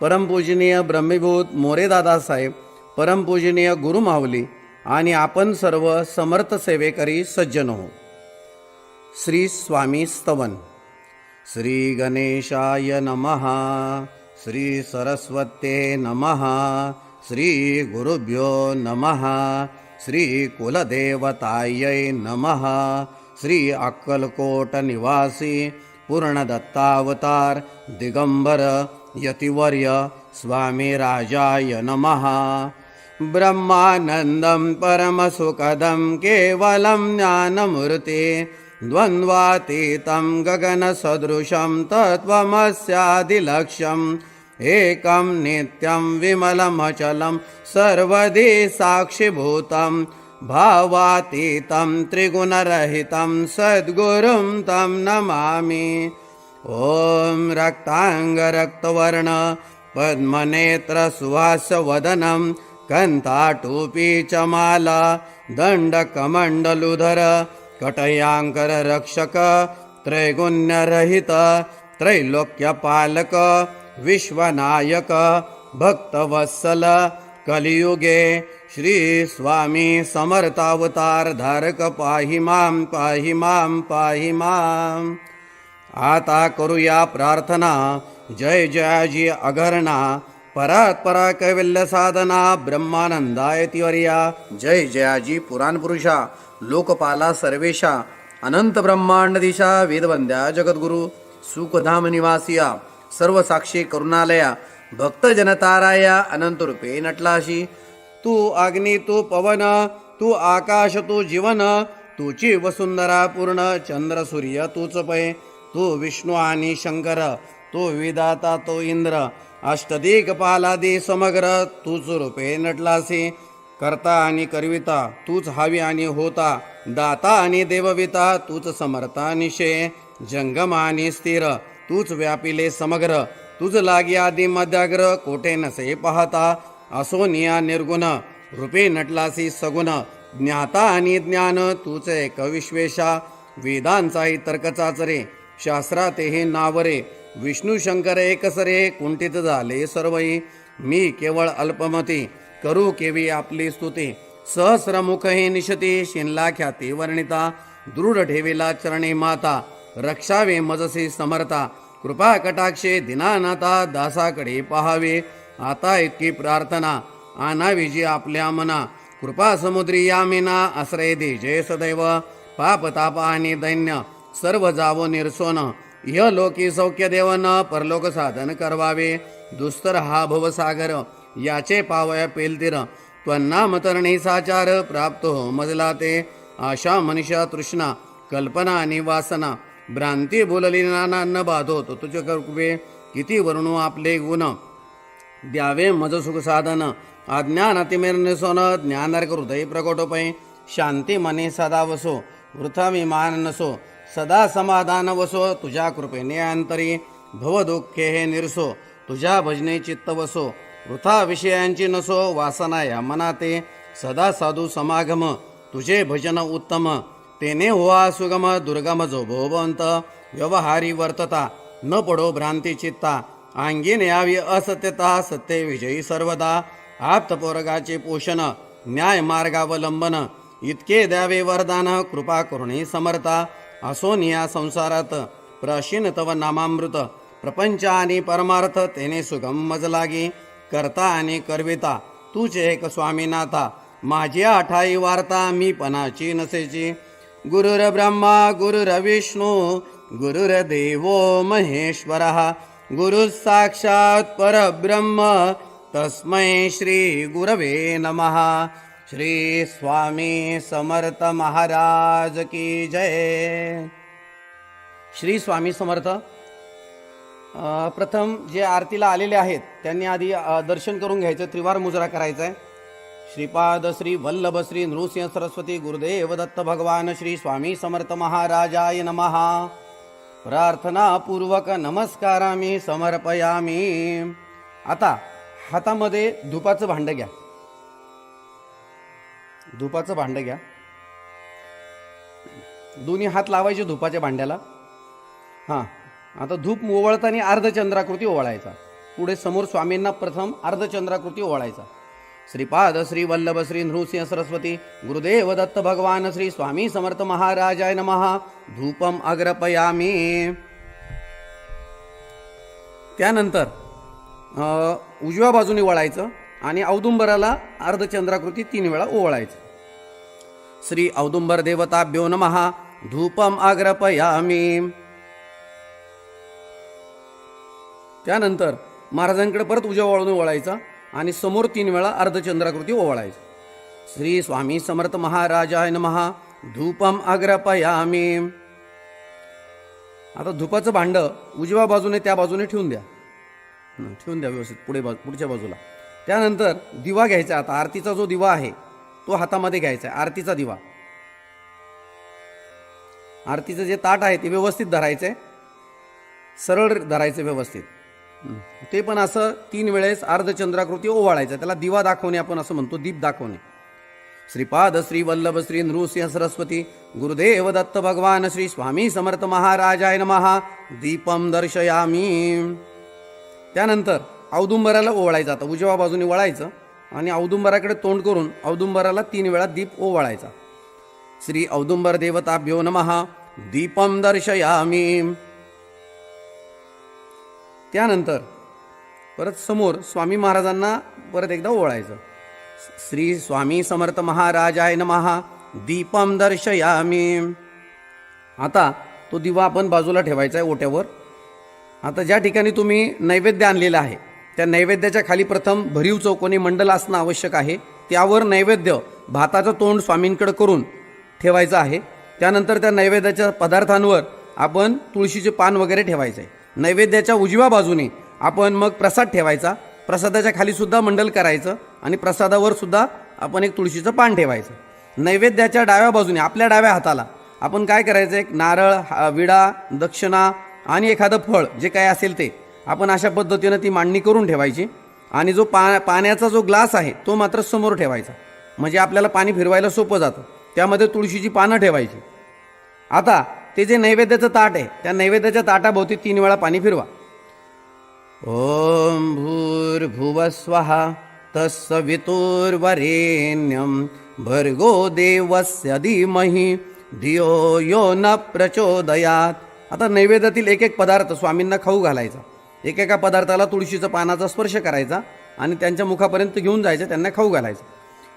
परमपूजनीय ब्रह्मीभूत मोरे दादासाहेब, परमपूजनीय गुरुमाऊली आणि आपण सर्व समर्थ सेवेकरी सज्जन हो. श्री स्वामी स्तवन. श्री गणेशाय नमः. श्री सरस्वते नमः. श्री गुरुभ्यो नमः. श्री कुलदेवतायै नमः. श्री अक्कलकोट निवासी पूर्णदत्तावतार दिगंबर यतिवर्य स्वामी राजाय नमः. ब्रह्मानंदं परमसुखदं केवलं ज्ञानमूर्ति द्वन्द्वातीतं गगनसदृशं तत्त्वमस्यादिलक्ष्यम् एकं नित्यं विमलमचलं सर्वदि साक्षिभूतं भावातीतं त्रिगुणरहितं सद्गुरुं तं नमामि. ॐ रक्ताङ्गरक्तवर्ण पद्मनेत्र सुहासवदनं कन्ताटूपी च माला दण्डकमण्डलुधर कटयांकर रक्षक त्रैगुण्यरहित त्रैलोक्यपालक विश्वनायक भक्तवत्सल कलियुगे श्री स्वामी समर्थावतार धारक पाहि मां पाहि मां पाहि मां. आता करूया प्रार्थना. जय जयाजी अघरणा परात्परा कैवल्य साधना ब्रह्मानंदाय तिवर्या. जय जयाजी पुराण पुरुषा लोकपाला सर्वेशा अनंत ब्रह्मांडदिशा वेदवंद्या जगद्गुरु सुखधाम निवासिया सर्व साक्षी करुणालया भक्त जनताराया अनंत रूपे नटलाशी. तू अग्नी तू पवन तू आकाश तू जीवन तुची वसुंधरा पूर्ण चंद्र सूर्य तूच पै. तू विष्णू आणि शंकर तो विधाता तो इंद्र अष्टदिक्पालादी समग्र तूच रूपे नटलासी. करता आणि करविता तूच हवी आणि होता दाता आणि देवविता तूच समर्था निशे. जंगम आणि स्थिर तूच व्यापिले समग्र तुझ लागी आदी मध्याग्र कोठे नसे पाहता. असोनिया निर्गुण रूपे नटलासी सगुण ज्ञाता आणि ज्ञान तूच एक विश्वेशा. वेदांचाही तर्क चाचरे शास्त्रातेही नावरे विष्णू शंकर एकसरे कुंठित झाले सर्वही. मी केवळ अल्पमती करू केवी आपली स्तुती. सहस्रमुख हे निशती शिनला ख्याती वर्णिता. दृढ ठेविला चरणी माता रक्षावे मजसी समर्था. कृपा कटाक्षे दिनानाथा दासाकडे पहावे. आता इतकी प्रार्थना आणावी जी आपल्या मना. कृपा समुद्री यामिना आश्रय दे जय सदैव. पाप ताप आणि दैन्य सर्व जावो निर्सोन. इह लोकी सौख्य देवन परलोक साधन करवावे. दुस्तर हा भवसागर याचे पावया पेलतीर. त्वन्नाम तरणी साचार प्राप्त हो मजला ते. आशा मनुष्या तृष्णा कल्पना आणि वासना भ्रांती बोलली नानांना बाधो तो तुझे कृपे. किती वर्णू आपले गुण द्यावे मज सुख साधन. अज्ञान अतिमेर ज्ञानार्क हृदय प्रकटोपै. शांती मने सदा वसो वृथा विमान नसो. सदा समाधान वसो तुझ्या कृपेने अंतरी. भव दुःखे हे निरसो तुझ्या भजने चित्त वसो. वृथा विषयांची नसो वासना या मनाते. सदा साधू समागम तुझे भजन उत्तम. तेने होवा सुगम दुर्गम जो भोवंत. व्यवहारी वर्तता न पडो भ्रांती चित्ता. अंगीन यावी असत्यता सत्य विजयी सर्वदा. आप्तपोरगाचे पोषण न्याय मार्गावलंबन इतके द्यावे वरदान कृपा करुणी समर्था. असोनिया संसारात प्राशीन तव नामामृत प्रपंच आणि परमार्थ तेने सुगम मज लागी. करता आणि करविता तूच एक स्वामीनाथा. माझी आठाई वार्ता मी पणाची नसेची. गुरुर ब्रह्मा गुरुर्विष्णू गुरुर्देवो महेश्वरः गुरु साक्षात परब्रह्म तस्मै श्री गुरवे नमः. श्री स्वामी समर्थ महाराज की जय. श्री स्वामी समर्थ. प्रथम जे आरतीला आलेले आहेत त्यांनी आधी दर्शन करून घ्यायचं. त्रिवार मुजरा करायचा आहे. श्रीपाद श्री वल्लभ श्री नृसिंह सरस्वती गुरुदेव दत्त भगवान श्री स्वामी समर्थ महाराजाय नमः. प्रार्थना पूर्वक नमस्कारामी समर्पयामी. आता हातामध्ये धुपाचं भांड घ्या. धुपाचं भांड घ्या. दोन्ही हात लावायचे धुपाच्या भांड्याला. हां, आता धूप ओवळताना अर्धचंद्राकृती ओवळायचा. पुढे समोर स्वामींना प्रथम अर्धचंद्राकृती ओवाळायचा. श्रीपाद श्री वल्लभ श्री नृसिंह सरस्वती गुरुदेव दत्त भगवान श्री स्वामी समर्थ महाराजाय नमः. धूपम अग्रपयामी. त्यानंतर उजव्या बाजूने वळायचं आणि औदुंबराला अर्धचंद्राकृती 3 वेळा ओवाळायचं. श्री औदुंबर देवताभ्यो नमः. धूपम अग्रपयामी. त्यानंतर महाराजांकडे परत उजव्या बाजूने वळायचा आणि समोर 3 वेळा अर्धचंद्राकृती ओवाळायचं. श्री स्वामी समर्थ महाराजाय नमः. धूपम अग्रपयामी. आता धूपाचं भांड उजव्या बाजूने त्या बाजूने ठेवून द्या व्यवस्थित पुढच्या बाजूला. त्यानंतर दिवा घ्यायचा. आता आरतीचा जो दिवा आहे तो हातामध्ये घ्यायचा आहे. आरतीचा दिवा, आरतीचं जे ताट आहे ते व्यवस्थित धरायचंय, सरळ धरायचं व्यवस्थित. ते पण असं 3 वेळेस अर्धचंद्राकृती ओवाळायचं. त्याला दिवा दाखवणे आपण असं म्हणतो, दीप दाखवणे. श्रीपाद श्री वल्लभ श्री नृसिंह सरस्वती गुरुदेव दत्त भगवान श्री स्वामी समर्थ महाराजाय नमः. दीपम दर्शयामी. त्यानंतर औदुंबराला ओवाळायचं. आता उजव्या बाजूने वळायचं आणि औदुंबराकडे तोंड करून औदुंबराला 3 वेळा दीप ओवाळायचा. श्री औदुंबर देवताभ्यो नमः. दीपम दर्शयामी. त्यानंतर परत समोर स्वामी महाराजांना परत एकदा ओवाळायचं. श्री स्वामी समर्थ महाराजाय नमः. दीपम दर्शयामी. आता तो दिवा आपण बाजूला ठेवायचा आहे ओट्यावर. आता ज्या ठिकाणी तुम्ही नैवेद्य आणलेला आहे त्या नैवेद्याच्या खाली प्रथम भरीव चौकोनी मंडल असणं आवश्यक आहे. त्यावर नैवेद्य भाताचं तोंड स्वामींकडे करून ठेवायचं आहे. त्यानंतर त्या नैवेद्याच्या पदार्थांवर आपण तुळशीचे पान वगैरे ठेवायचं आहे. नैवेद्याच्या उजव्या बाजूने आपण मग प्रसाद ठेवायचा. प्रसादाच्या खाली सुद्धा मंडल करायचं आणि प्रसादावर सुद्धा आपण एक तुळशीचं पान ठेवायचं. नैवेद्याच्या डाव्या बाजूने आपल्या डाव्या हाताला आपण काय करायचं, एक नारळ, विडा, दक्षिणा आणि एखादं फळ जे काय असेल ते आपण अशा पद्धतीनं ती मांडणी करून ठेवायची. आणि जो पाण्याचा जो ग्लास आहे तो मात्र समोर ठेवायचा, म्हणजे आपल्याला पाणी फिरवायला सोपं जातं. त्यामध्ये तुळशीची पानं ठेवायची. आता ते जे नैवेद्याचं ताट आहे त्या नैवेद्याच्या ताटाभोवती 3 वेळा पाणी फिरवा. ओम भूर्भुवस्वः तत्सवितुर्वरेण्यं भर्गो देवस्य धीमहि धियो यो न प्रचोदयात. आता नैवेद्यातील एक एक पदार्थ स्वामींना खाऊ घालायचा. एकेका पदार्थाला तुळशीचा पानाचा स्पर्श करायचा आणि त्यांच्या मुखापर्यंत घेऊन जायचं, त्यांना खाऊ घालायचं.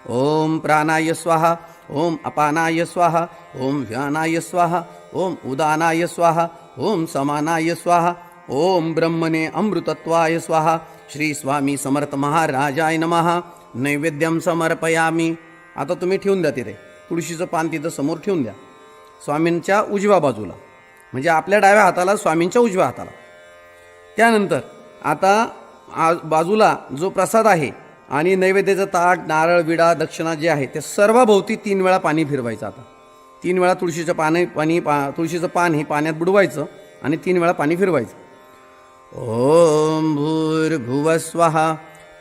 ओम प्राणाय स्वाहा. ओम अपानाय स्वाहा. ओम व्यानाय स्वाहा. ओम उदानाय स्वाहा. ओम समानाय स्वाहा. ओम ब्रह्मणे अमृतत्वाय स्वाहा. श्री स्वामी समर्थ महाराजाय नमः. नैवेद्यम समर्पयामी. आता तुम्ही ठेवून द्या तिथे तुळशीचं पान, तिथं समोर ठेवून द्या स्वामींच्या उजव्या बाजूला, म्हणजे आपल्या डाव्या हाताला स्वामींच्या उजव्या हाताला. त्यानंतर आता बाजूला जो प्रसाद आहे आणि नैवेद्याचं ताट, नारळ, विडा, दक्षिणा जे आहे ते सर्वाभोवती 3 वेळा पाणी फिरवायचं. आता 3 वेळा तुळशीचं तुळशीचं पान हे पाण्यात बुडवायचं आणि 3 वेळा पाणी फिरवायचं. ओम भूर्भुवस्वः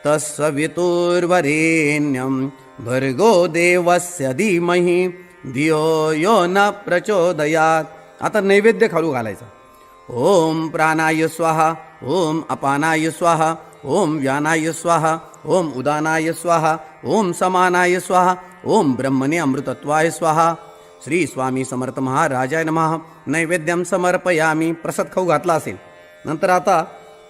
तत्सवितुर्वरेण्यं भर्गो देवस्य धीमहि धियो यो न प्रचोदयात. आता नैवेद्य खालू घालायचा. ओम प्राणाय स्वाहा. ओम अपानाय स्वाहा. ओम व्यानाय स्वाहा. ओम उदानाय स्वाहा. ओम समानाय स्वाहा. ओम ब्रह्मणे अमृतत्वाय स्वाहा. श्री स्वामी समर्थ महाराजाय नमः. नैवेद्यम समर्पयामी. प्रसाद खाऊ घातला असेल नंतर आता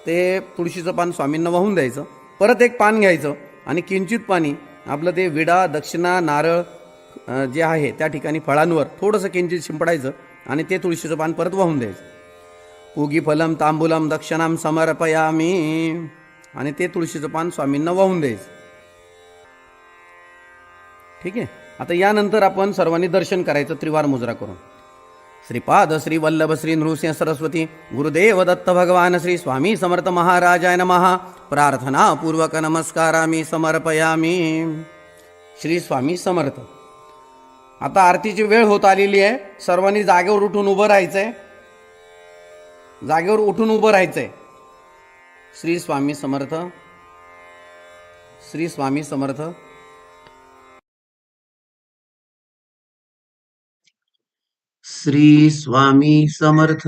ते तुळशीचं पान स्वामींना वाहून द्यायचं. परत एक पान घ्यायचं आणि किंचित पाणी आपलं ते विडा, दक्षिणा, नारळ जे आहे त्या ठिकाणी फळांवर थोडंसं किंचित शिंपडायचं आणि ते तुळशीचं पान परत वाहून द्यायचं. पूगी फलम तांबूलम दक्षिणाम समर्पयामी. आणि ते तुळशीचं पान स्वामींना वाहून द्यायचं. ठीक आहे. आता यानंतर आपण सर्वांनी दर्शन करायचं त्रिवार मुजरा करून. श्रीपाद श्री वल्लभ श्री नृसिंह सरस्वती गुरुदेव दत्त भगवान श्री स्वामी समर्थ महाराजाय नमः. प्रार्थना पूर्वक नमस्कारामी समर्पयामी. श्री स्वामी समर्थ. आता आरतीची वेळ होत आलेली आहे. सर्वांनी जागेवर उठून उभं राहायचंय. जागेवर उठून उभं राहायचंय. श्री स्वामी समर्थ. श्री स्वामी समर्थ. श्री स्वामी समर्थ.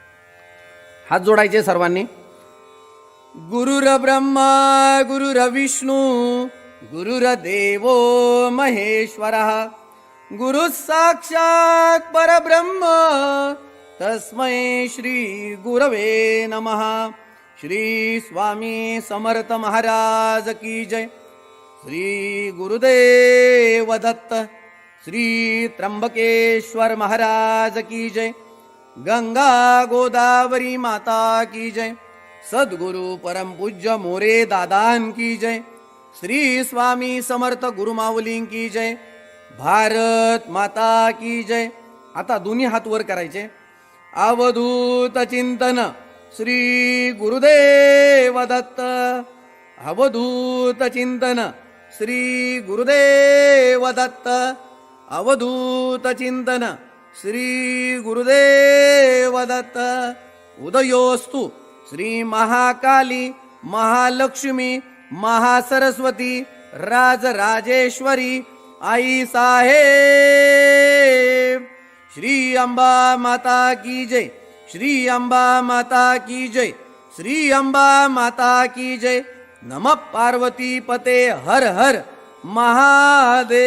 हात जोडायचे सर्वांनी. गुरुर्ब्रह्मा गुरुर्विष्णू गुरुर्देवो महेश्वरः गुरु साक्षात परब्रह्म तस्मै श्री गुरवे नमः. श्री स्वामी समर्थ महाराज की जय. श्री गुरुदेव दत्त. श्री त्र्यंबकेश्वर महाराज की जय. गंगा गोदावरी माता की जय. सद्गुरु परम पूज्य मोरे दादान की जय. श्री स्वामी समर्थ गुरुमाऊली की जय. भारत माता की जय. आता दोन्ही हात वर करायचे. अवधूत चिंतन श्री गुरुदेव दत्त. अवधूत चिंतन श्री गुरुदेव दत्त. अवधूत चिंतन श्री गुरुदेव दत्त. उदयोस्तु श्री महाकाली महालक्ष्मी महासरस्वती राजराजेश्वरी आई साहेब. श्री अंबा माता की जय. श्री अंबा माता की जय. श्री अंबा माता की जय. नमः पार्वती पते हर हर महादेव.